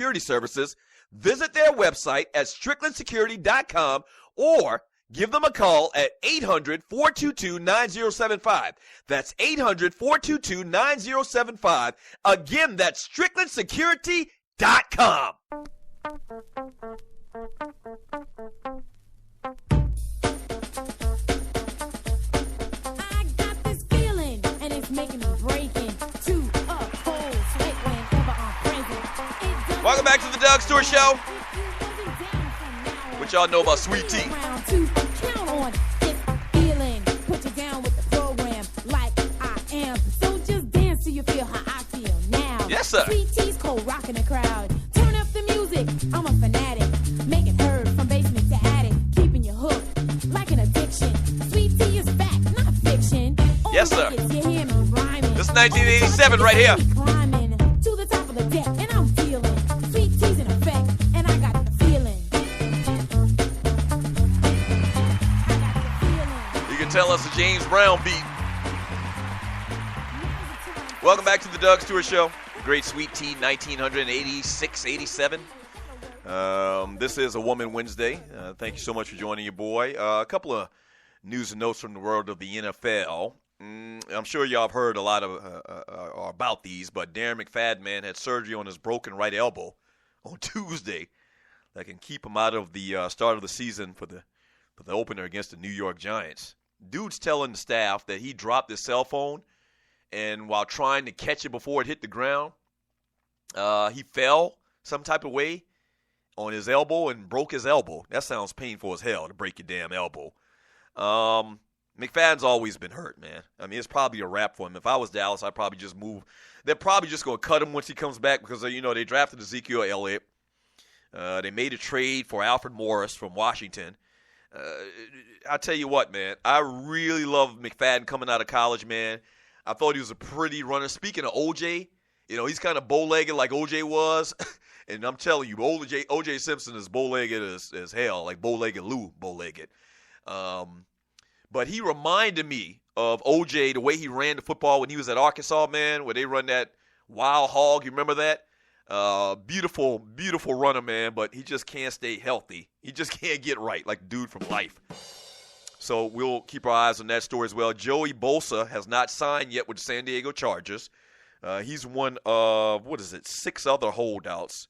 Security Services. Visit their website at stricklandsecurity.com or give them a call at 800-422-9075. That's 800-422-9075. Again, that's stricklandsecurity.com. I got this feeling, and it's making me breaking to a cold sweat whenever I'm present. Welcome back to the Doug Stewart Show. What y'all know about Sweet Tea? Count on this feeling. Put you down with the program like I am. So just dance till you feel how I feel now. Yes, sir. Sweet Tea's cold rocking the crowd. Turn up the music. I'm a fanatic. Make it heard from basement to attic. Keeping you hooked like an addiction. Sweet Tea is fact, not fiction. Yes, sir. You hear me rhyming. This is 1987 right here. Climbing to the top of the deck, and I'm feeling Sweet Tea's in effect, and I got the feeling. You can tell us a James Brown beat. Welcome back to the Doug Stewart Show. Great Sweet Tea, 1986, 87. This is a Woman Wednesday. Thank you so much for joining your boy. A couple of news and notes from the world of the NFL. I'm sure y'all have heard a lot of about these, but Darren McFadden, man, had surgery on his broken right elbow on Tuesday that can keep him out of the start of the season for the opener against the New York Giants. Dude's telling the staff that he dropped his cell phone, and while trying to catch it before it hit the ground, he fell some type of way on his elbow and broke his elbow. That sounds painful as hell, to break your damn elbow. McFadden's always been hurt, man. I mean, it's probably a wrap for him. If I was Dallas, I'd probably just move. They're probably just going to cut him once he comes back because, they drafted Ezekiel Elliott. They made a trade for Alfred Morris from Washington. I tell you what, man, I really love McFadden coming out of college, man. I thought he was a pretty runner. Speaking of OJ, he's kind of bow-legged like OJ was. And I'm telling you, OJ Simpson is bow-legged as hell, like bow-legged Lou bow-legged. But he reminded me of OJ, the way he ran the football when he was at Arkansas, man, where they run that wild hog. You remember that? Beautiful, beautiful runner, man, but he just can't stay healthy. He just can't get right like the dude from Life. So we'll keep our eyes on that story as well. Joey Bosa has not signed yet with the San Diego Chargers. He's one of, 6 other holdouts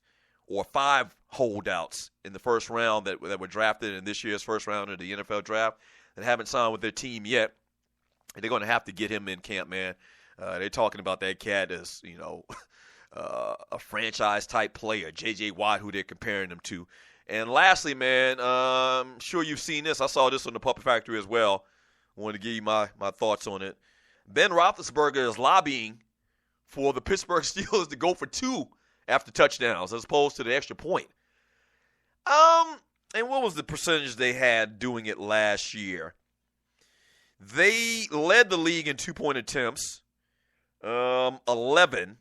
or 5 holdouts in the first round that were drafted in this year's first round of the NFL draft that haven't signed with their team yet. And they're going to have to get him in camp, man. They're talking about that cat as, a franchise-type player, J.J. Watt, who they're comparing him to. And lastly, man, I'm sure you've seen this. I saw this on the Puppet Factory as well. I wanted to give you my thoughts on it. Ben Roethlisberger is lobbying for the Pittsburgh Steelers to go for 2 after touchdowns as opposed to the extra point. And what was the percentage they had doing it last year? They led the league in 2-point attempts, 11,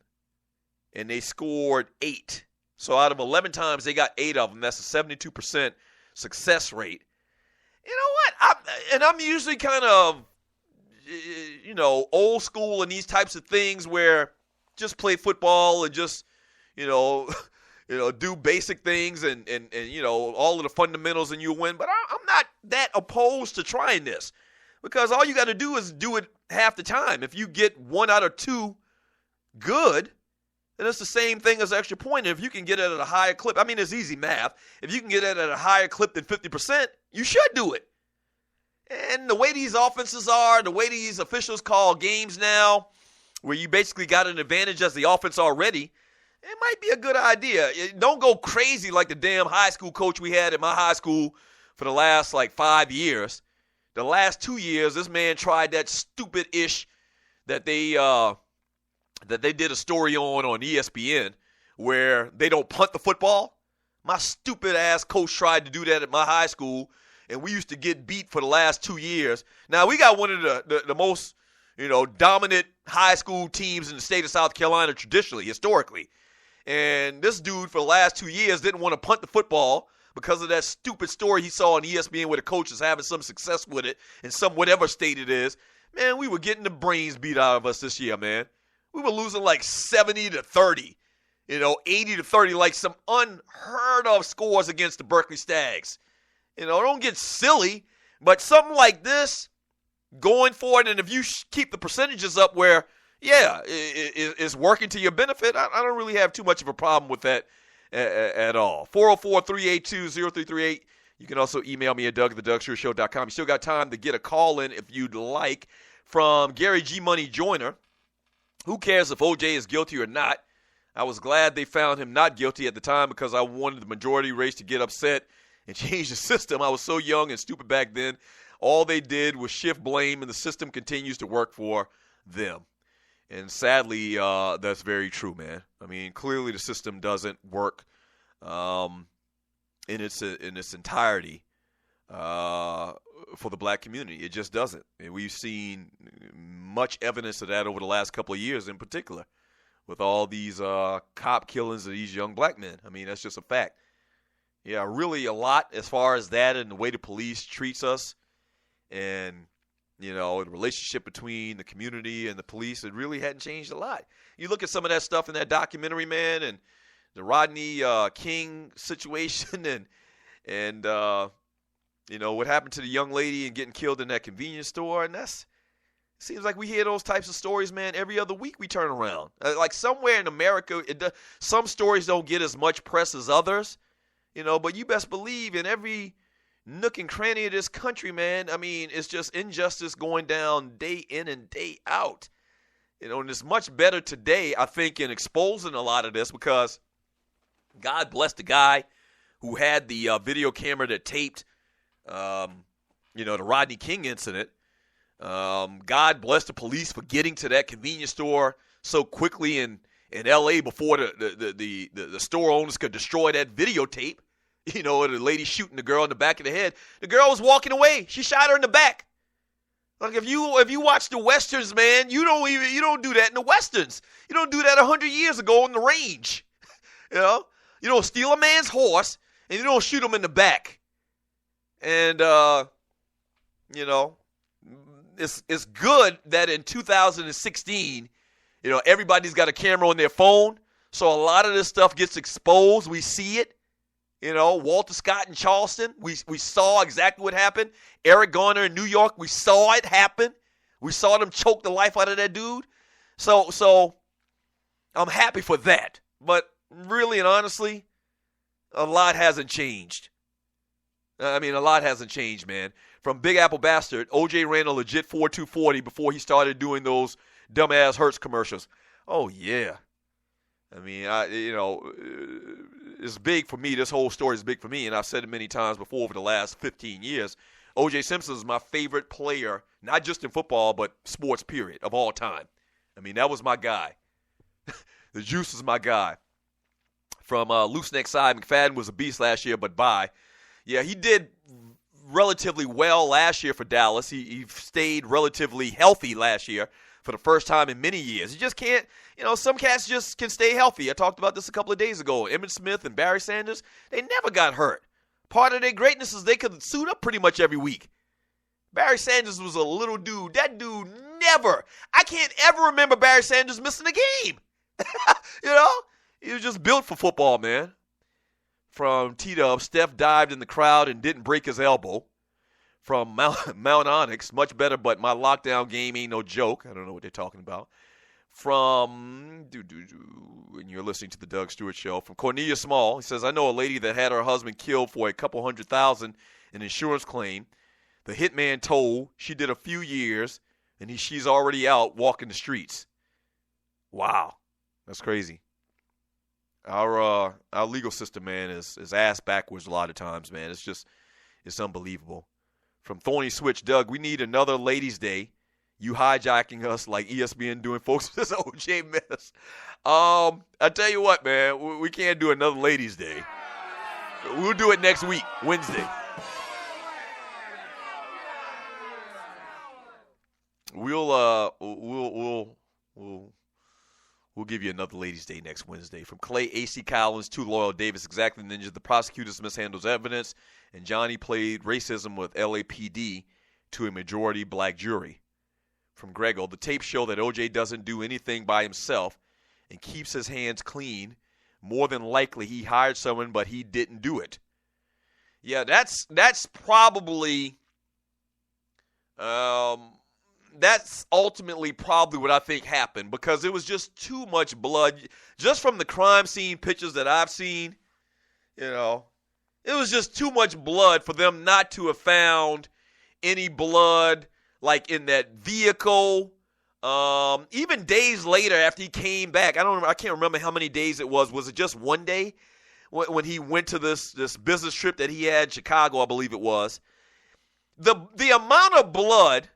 and they scored 8. So out of 11 times, they got 8 of them. That's a 72% success rate. You know what? I'm usually kind of, old school in these types of things where just play football and just, do basic things and all of the fundamentals and you win. But I'm not that opposed to trying this because all you got to do is do it half the time. If you get 1 out of 2 good, then it's the same thing as extra point. And if you can get it at a higher clip, I mean, it's easy math. If you can get it at a higher clip than 50%, you should do it. And the way these offenses are, the way these officials call games now, where you basically got an advantage as the offense already, it might be a good idea. Don't go crazy like the damn high school coach we had at my high school for the last, 5 years. The last 2 years, this man tried that stupid-ish that they did a story on ESPN where they don't punt the football. My stupid-ass coach tried to do that at my high school, and we used to get beat for the last 2 years. Now, we got one of the most, dominant high school teams in the state of South Carolina traditionally, historically. And this dude for the last 2 years didn't want to punt the football because of that stupid story he saw on ESPN where the coach is having some success with it in some whatever state it is. Man, we were getting the brains beat out of us this year, man. We were losing 70-30. 80-30, like some unheard of scores against the Berkeley Stags. Don't get silly, but something like this going forward, and if you keep the percentages up where, it's working to your benefit, I don't really have too much of a problem with that at all. 404-382-0338. You can also email me at doug@thedougshow.com. You still got time to get a call in if you'd like from Gary G. Money Joyner. Who cares if OJ is guilty or not? I was glad they found him not guilty at the time because I wanted the majority race to get upset and change the system. I was so young and stupid back then. All they did was shift blame, and the system continues to work for them. And sadly, that's very true, man. I mean, clearly the system doesn't work in its entirety for the black community. It just doesn't. And we've seen much evidence of that over the last couple of years in particular with all these cop killings of these young black men. I mean, that's just a fact. Yeah, really a lot as far as that and the way the police treats us and, the relationship between the community and the police, it really hadn't changed a lot. You look at some of that stuff in that documentary, man, and the Rodney King situation and what happened to the young lady and getting killed in that convenience store, and seems like we hear those types of stories, man, every other week we turn around. Like somewhere in America, some stories don't get as much press as others, but you best believe in every nook and cranny of this country, man, I mean, it's just injustice going down day in and day out. And it's much better today, I think, in exposing a lot of this because God bless the guy who had the video camera that taped, the Rodney King incident. God bless the police for getting to that convenience store so quickly in L.A. before the store owners could destroy that videotape. The lady shooting the girl in the back of the head. The girl was walking away. She shot her in the back. Like if you watch the westerns, man, you don't do that in the westerns. You don't do that 100 years ago on the range. You don't steal a man's horse and you don't shoot him in the back. And it's good that in 2016, everybody's got a camera on their phone, so a lot of this stuff gets exposed. We see it. Walter Scott in Charleston, we saw exactly what happened. Eric Garner in New York, we saw it happen. We saw them choke the life out of that dude. So I'm happy for that. But really and honestly, a lot hasn't changed. I mean, a lot hasn't changed, man. From Big Apple Bastard, OJ ran a legit 4.240 before he started doing those dumbass Hertz commercials. Oh, yeah. I mean, it's big for me. This whole story is big for me, and I've said it many times before over the last 15 years. O.J. Simpson is my favorite player, not just in football, but sports, period, of all time. I mean, that was my guy. The Juice is my guy. From Loose Neck Side, McFadden was a beast last year, but bye. Yeah, he did relatively well last year for Dallas. He stayed relatively healthy last year for the first time in many years. You just can't, some cats just can stay healthy. I talked about this a couple of days ago. Emmitt Smith and Barry Sanders, they never got hurt. Part of their greatness is they could suit up pretty much every week. Barry Sanders was a little dude. That dude I can't ever remember Barry Sanders missing a game. He was just built for football, man. From T-Dub, Steph dived in the crowd and didn't break his elbow. From Mount Onyx, much better, but my lockdown game ain't no joke. I don't know what they're talking about. From, and you're listening to the Doug Stewart Show. From Cornelia Small, he says, I know a lady that had her husband killed for a couple $100,000 in insurance claim. The hitman told she did a few years, and she's already out walking the streets. Wow, that's crazy. Our legal system, man, is ass backwards a lot of times, man. It's unbelievable. From Thorny Switch, Doug, we need another Ladies' Day. You hijacking us like ESPN doing folks with this OJ mess. I tell you what, man, we can't do another Ladies' Day. We'll do it next week, Wednesday. We'll give you another Ladies' Day next Wednesday. From Clay A.C. Collins to Loyal Davis, exactly ninja. The prosecutors mishandles evidence, and Johnny played racism with LAPD to a majority black jury. From Grego, the tapes show that OJ doesn't do anything by himself and keeps his hands clean more than likely he hired someone, but he didn't do it. Yeah, that's probably that's ultimately probably what I think happened, because it was just too much blood. Just from the crime scene pictures that I've seen, it was just too much blood for them not to have found any blood like in that vehicle. Even days later after he came back, I can't remember how many days it was. Was it just one day when he went to this business trip that he had in Chicago, I believe it was? The amount of blood,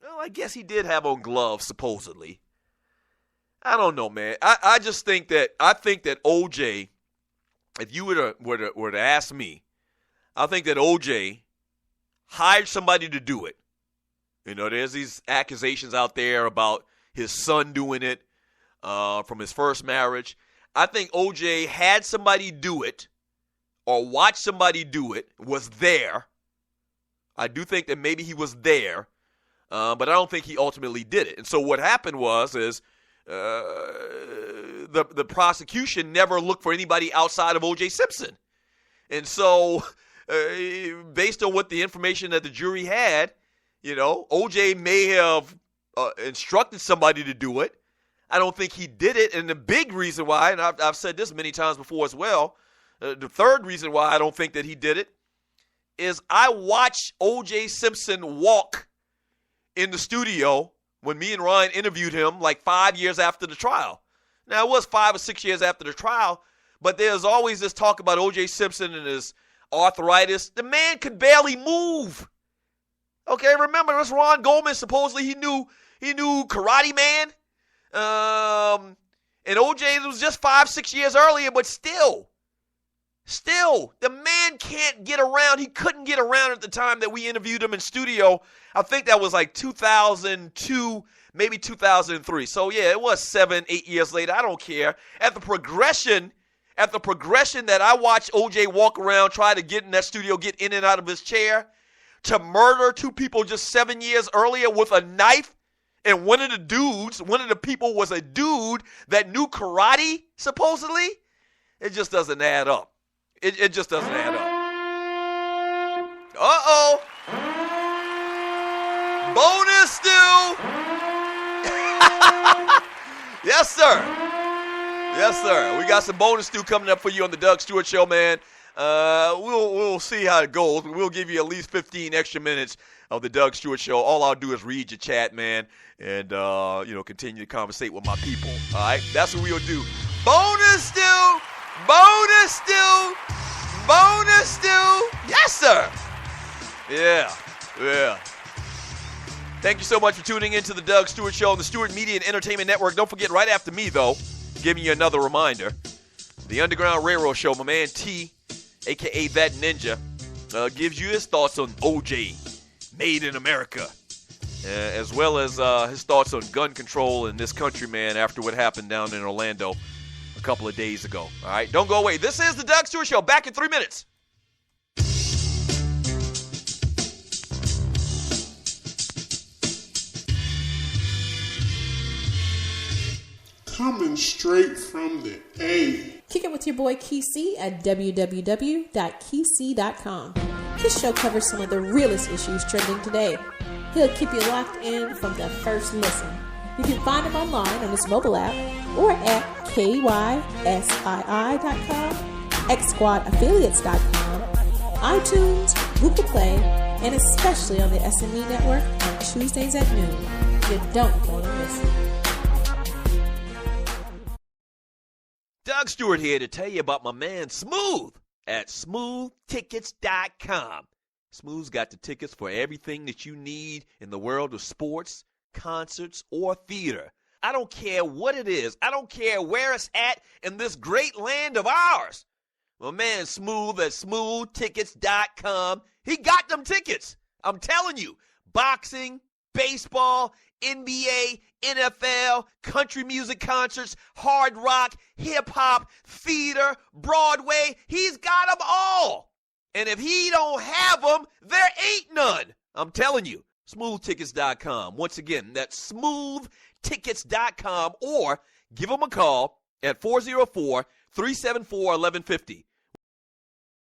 well, I guess he did have on gloves, supposedly. I don't know, man. I just think that OJ, if you were to ask me, I think that OJ hired somebody to do it. There's these accusations out there about his son doing it from his first marriage. I think OJ had somebody do it or watched somebody do it, was there. I do think that maybe he was there, but I don't think he ultimately did it. And so what happened was the prosecution never looked for anybody outside of O.J. Simpson. And so based on what the information that the jury had, O.J. may have instructed somebody to do it. I don't think he did it. And the big reason why, and I've said this many times before as well, the third reason why I don't think that he did it is I watched O.J. Simpson walk in the studio when me and Ryan interviewed him like 5 years after the trial. Now, it was 5 or 6 years after the trial, but there's always this talk about O.J. Simpson and his arthritis. The man could barely move. Okay, remember, this Ron Goldman, supposedly he knew Karate Man. And O.J. was just 5-6 years earlier, but still, the man can't get around. He couldn't get around at the time that we interviewed him in studio. I think that was like 2002, maybe 2003. So, yeah, it was 7-8 years later. I don't care. At the progression that I watched O.J. walk around, try to get in that studio, get in and out of his chair, to murder 2 people just 7 years earlier with a knife, and one of the people was a dude that knew karate, supposedly, it just doesn't add up. It just doesn't add up. Uh-oh. Bonus stew. Yes, sir. Yes, sir. We got some bonus stew coming up for you on the Doug Stewart Show, man. We'll see how it goes. We'll give you at least 15 extra minutes of the Doug Stewart Show. All I'll do is read your chat, man, and continue to conversate with my people. All right, that's what we'll do. Bonus stew. Bonus stew! Bonus stew! Yes, sir! Yeah. Thank you so much for tuning in to the Doug Stewart Show on the Stewart Media and Entertainment Network. Don't forget, right after me, though, giving you another reminder, the Underground Railroad Show, my man T, a.k.a. That Ninja, gives you his thoughts on OJ, Made in America, as well as his thoughts on gun control in this country, man, after what happened down in Orlando a couple of days ago. All right, don't go away. This is the Doug Stewart Show. Back in 3 minutes. Coming straight from the A. Kick it with your boy Kesey at www.kesey.com. His show covers some of the realest issues trending today. He'll keep you locked in from the first listen. You can find him online on his mobile app or at kysii.com, xsquadaffiliates.com, iTunes, Google Play, and especially on the SME Network on Tuesdays at noon. You don't want to miss it. Doug Stewart here to tell you about my man Smooth at smoothtickets.com. Smooth's got the tickets for everything that you need in the world of sports, concerts, or theater. I don't care what it is. I don't care where it's at in this great land of ours. My man Smooth at smoothtickets.com, he got them tickets. I'm telling you, boxing, baseball, NBA, NFL, country music concerts, hard rock, hip-hop, theater, Broadway. He's got them all. And if he don't have them, there ain't none. I'm telling you, smoothtickets.com. Once again, that's smoothtickets.com, or give him a call at 374-1150.